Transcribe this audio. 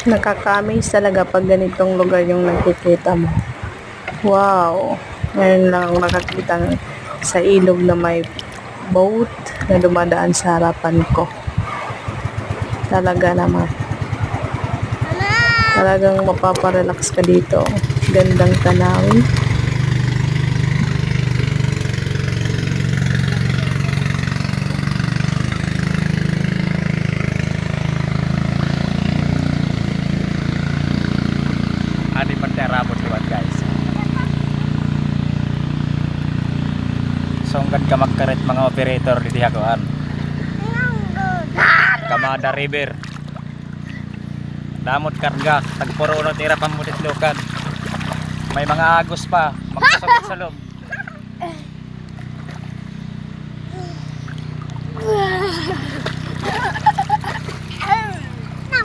Nakaka-amaze talaga pag ganitong lugar yung nakikita mo. Wow! Ngayon lang ako nakakita sa ilog na may boat na dumadaan sa harapan ko. Talaga naman. Talagang mapaparelax ka dito. Gandang tanawin. Ani pandarabot liwat guys. So hanggang ka magkaret mga operator di dihagoan. Kamada River. Damot karga, tagpuro uno tira pamutit lukan. May mga agos pa, magkasabit sa loob.